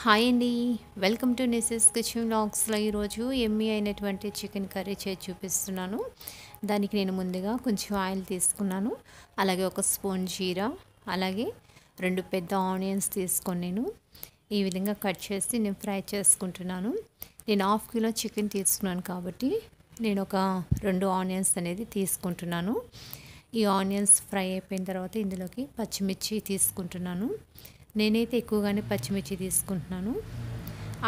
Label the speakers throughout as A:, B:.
A: Hi అండి. Welcome to నిసిస్ kitchen వ్లాగ్స్లో ఈరోజు Emmy అయినటువంటి చికెన్ కర్రీ చేసి చూపిస్తున్నాను. దానికి నేను ముందుగా కొంచెం ఆయిల్ తీసుకున్నాను. అలాగే ఒక స్పూన్ జీరా, అలాగే 2 పెద్ద ఆనియన్స్ తీసుకొని నేను ఈ విధంగా కట్ చేసి నేను ఫ్రై చేసుకుంటున్నాను. నేను 1/2 కిలో చికెన్ తీసుకున్నాను కాబట్టి నేను ఒక 2 ఆనియన్స్ అనేది తీసుకుంటున్నాను. ఈ ఆనియన్స్ ఫ్రై అయిపోయిన తర్వాత ఇందులోకి పచ్చిమిర్చి తీసుకుంటున్నాను. నేనైతే ఎక్కువగానే పచ్చిమిర్చి తీసుకుంటున్నాను.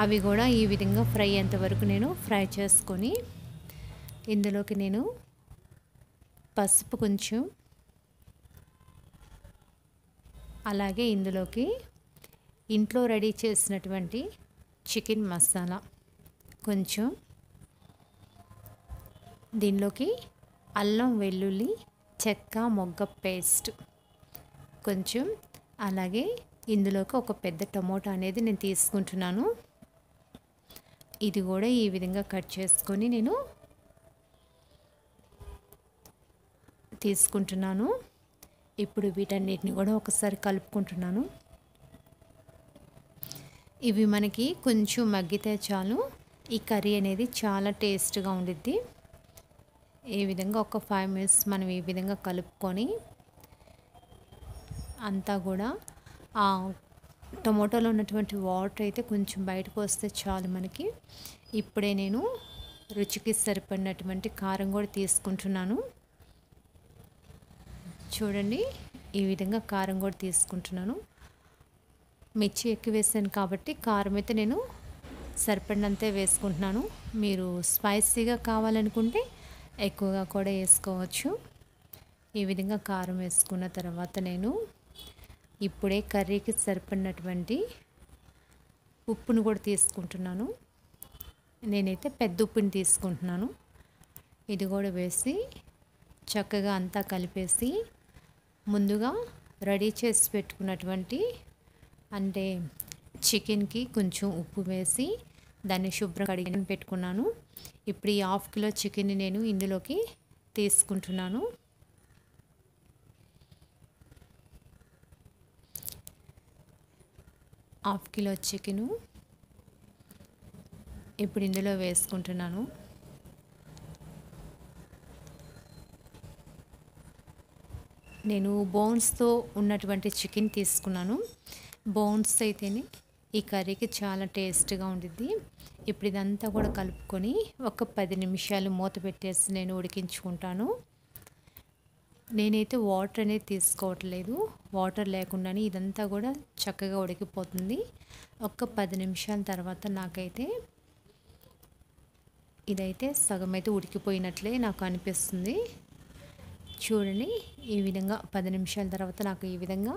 A: అవి కూడా ఈ విధంగా ఫ్రై అయ్యేంత వరకు నేను ఫ్రై చేసుకొని ఇందులోకి నేను పసుపు కొంచెం, అలాగే ఇందులోకి ఇంట్లో రెడీ చేసినటువంటి చికెన్ మసాలా కొంచెం, దీనిలోకి అల్లం వెల్లుల్లి చెక్క మొగ్గ పేస్ట్ కొంచెం, అలాగే ఇందులోకి ఒక పెద్ద టమోటా అనేది నేను తీసుకుంటున్నాను. ఇది కూడా ఈ విధంగా కట్ చేసుకొని నేను తీసుకుంటున్నాను. ఇప్పుడు వీటన్నిటిని కూడా ఒకసారి కలుపుకుంటున్నాను. ఇవి మనకి కొంచెం మగ్గితే చాలు, ఈ కర్రీ అనేది చాలా టేస్ట్గా ఉండిద్ది. ఈ విధంగా ఒక 5 మినిట్స్ మనం ఈ విధంగా కలుపుకొని అంతా కూడా ఆ టమోటాలో ఉన్నటువంటి వాటర్ అయితే కొంచెం బయటకు వస్తే చాలు మనకి. ఇప్పుడే నేను రుచికి సరిపడినటువంటి కారం కూడా తీసుకుంటున్నాను. చూడండి, ఈ విధంగా కారం కూడా తీసుకుంటున్నాను. మిర్చి ఎక్కువ వేసాను కాబట్టి కారం అయితే నేను సరిపడినంతే వేసుకుంటున్నాను. మీరు స్పైసీగా కావాలనుకుంటే ఎక్కువగా కూడా వేసుకోవచ్చు. ఈ విధంగా కారం వేసుకున్న తర్వాత నేను ఇప్పుడే కర్రీకి సరిపడినటువంటి ఉప్పును కూడా తీసుకుంటున్నాను. నేనైతే పెద్ద ఉప్పుని తీసుకుంటున్నాను. ఇది కూడా వేసి చక్కగా అంతా కలిపేసి ముందుగా రెడీ చేసి పెట్టుకున్నటువంటి అంటే చికెన్కి కొంచెం ఉప్పు వేసి దాన్ని శుభ్రం కడిగి పెట్టుకున్నాను. ఇప్పుడు ఈ 1/2 కిలో చికెన్ని నేను ఇందులోకి తీసుకుంటున్నాను. హాఫ్ కిలో చికెను ఇప్పుడు ఇందులో వేసుకుంటున్నాను. నేను బోన్స్తో ఉన్నటువంటి చికెన్ తీసుకున్నాను. బోన్స్ అయితేనే ఈ కర్రీకి చాలా టేస్ట్గా ఉండిద్ది. ఇప్పుడు ఇదంతా కూడా కలుపుకొని ఒక 10 నిమిషాలు మూత పెట్టేసి నేను ఉడికించుకుంటాను. నేనైతే వాటర్ అనేది తీసుకోవట్లేదు. వాటర్ లేకుండానే ఇదంతా కూడా చక్కగా ఉడికిపోతుంది. ఒక 10 నిమిషాల తర్వాత నాకైతే ఇదైతే సగం అయితే ఉడికిపోయినట్లే నాకు అనిపిస్తుంది. చూడండి, ఈ విధంగా 10 నిమిషాల తర్వాత నాకు ఈ విధంగా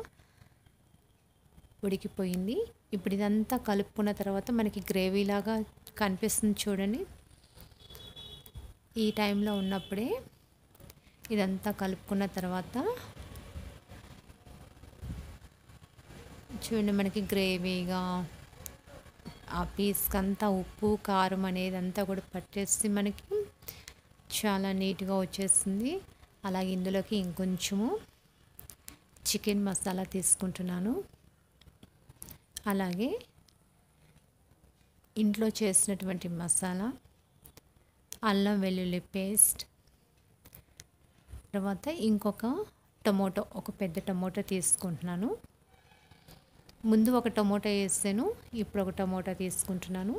A: ఉడికిపోయింది. ఇప్పుడు ఇదంతా కలుపుకున్న తర్వాత మనకి గ్రేవీ లాగా కనిపిస్తుంది చూడండి. ఈ టైంలో ఉన్నప్పుడే ఇదంతా కలుపుకున్న తర్వాత చూడండి, మనకి గ్రేవీగా ఆ పీస్కి అంతా ఉప్పు కారం అనేది అంతా కూడా పట్టేసి మనకి చాలా నీట్గా వచ్చేసింది. అలాగే ఇందులోకి ఇంకొంచెము చికెన్ మసాలా తీసుకుంటున్నాను. అలాగే ఇంట్లో చేసినటువంటి మసాలా, అల్లం వెల్లుల్లి పేస్ట్, తర్వాత ఇంకొక టమోటో, ఒక పెద్ద టమోటా తీసుకుంటున్నాను. ముందు ఒక టమోటా వేసాను, ఇప్పుడు ఒక టమోటా తీసుకుంటున్నాను.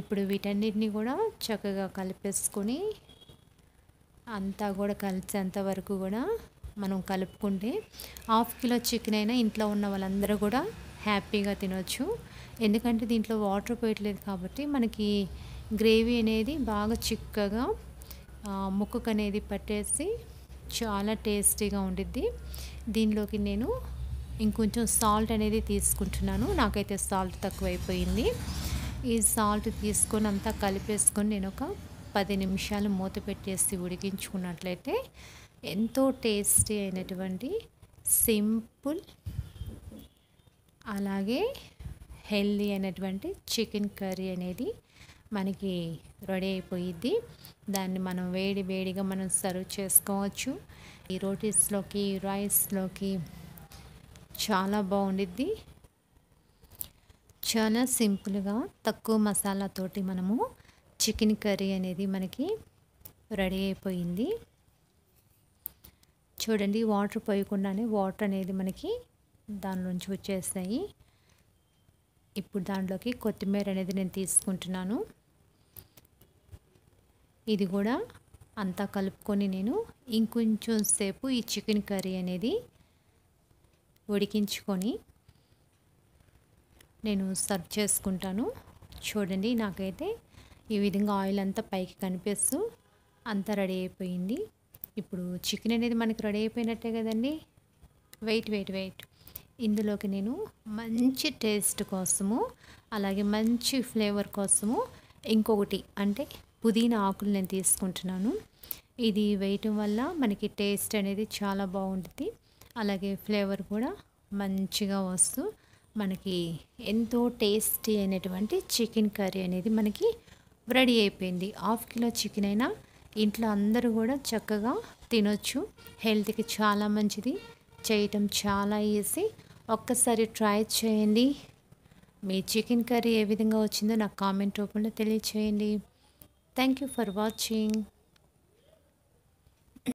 A: ఇప్పుడు వీటన్నిటిని కూడా చక్కగా కలిపేసుకొని అంతా కూడా కలిసేంత వరకు కూడా మనం కలుపుకుంటే 1/2 కిలో చికెన్ అయినా ఇంట్లో ఉన్న వాళ్ళందరూ కూడా హ్యాపీగా తినొచ్చు. ఎందుకంటే దీంట్లో వాటర్ పోయట్లేదు కాబట్టి మనకి గ్రేవీ అనేది బాగా చిక్కగా ముక్కకు అనేది పట్టేసి చాలా టేస్టీగా ఉండిద్ది. దీనిలోకి నేను ఇంకొంచెం సాల్ట్ అనేది తీసుకుంటున్నాను. నాకైతే సాల్ట్ తక్కువైపోయింది. ఈ సాల్ట్ తీసుకొని అంతా కలిపేసుకొని నేను ఒక 10 నిమిషాలు మూత పెట్టేసి ఉడికించుకున్నట్లయితే ఎంతో టేస్టీ అయినటువంటి సింపుల్ అలాగే హెల్దీ అయినటువంటి చికెన్ కర్రీ అనేది మనకి రెడీ అయిపోయిద్ది. దాన్ని మనం వేడి వేడిగా మనం సర్వ్ చేసుకోవచ్చు. ఈ రోటీస్లోకి, రైస్లోకి చాలా బాగుండిద్ది. చాలా సింపుల్గా తక్కువ మసాలాతోటి మనము చికెన్ కర్రీ అనేది మనకి రెడీ అయిపోయింది. చూడండి, వాటర్ పోయకుండానే వాటర్ అనేది మనకి దానిలోంచి వచ్చేస్తాయి. ఇప్పుడు దాంట్లోకి కొత్తిమీర అనేది నేను తీసుకుంటున్నాను. ఇది కూడా అంతా కలుపుకొని నేను ఇంకొంచెం సేపు ఈ చికెన్ కర్రీ అనేది ఉడికించుకొని నేను సర్వ్ చేసుకుంటాను. చూడండి, నాకైతే ఈ విధంగా ఆయిల్ అంతా పైకి కనిపిస్తూ అంతా రెడీ అయిపోయింది. ఇప్పుడు చికెన్ అనేది మనకి రెడీ అయిపోయినట్టే కదండి. వెయిట్ ఇందులోకి నేను మంచి టేస్ట్ కోసము, అలాగే మంచి ఫ్లేవర్ కోసము ఇంకొకటి అంటే పుదీనా ఆకులు నేను తీసుకుంటున్నాను. ఇది వేయటం వల్ల మనకి టేస్ట్ అనేది చాలా బాగుంటుంది. అలాగే ఫ్లేవర్ కూడా మంచిగా వస్తూ మనకి ఎంతో టేస్టీ అయినటువంటి చికెన్ కర్రీ అనేది మనకి రెడీ అయిపోయింది. 1/2 కిలో చికెన్ అయినా ఇంట్లో అందరూ కూడా చక్కగా తినొచ్చు. హెల్త్కి చాలా మంచిది. చేయటం చాలా ఈజీ. ఒక్కసారి ట్రై చేయండి. మీ చికెన్ కర్రీ ఏ విధంగా వచ్చిందో నాకు కామెంట్ రూపంలో తెలియచేయండి. Thank you for watching.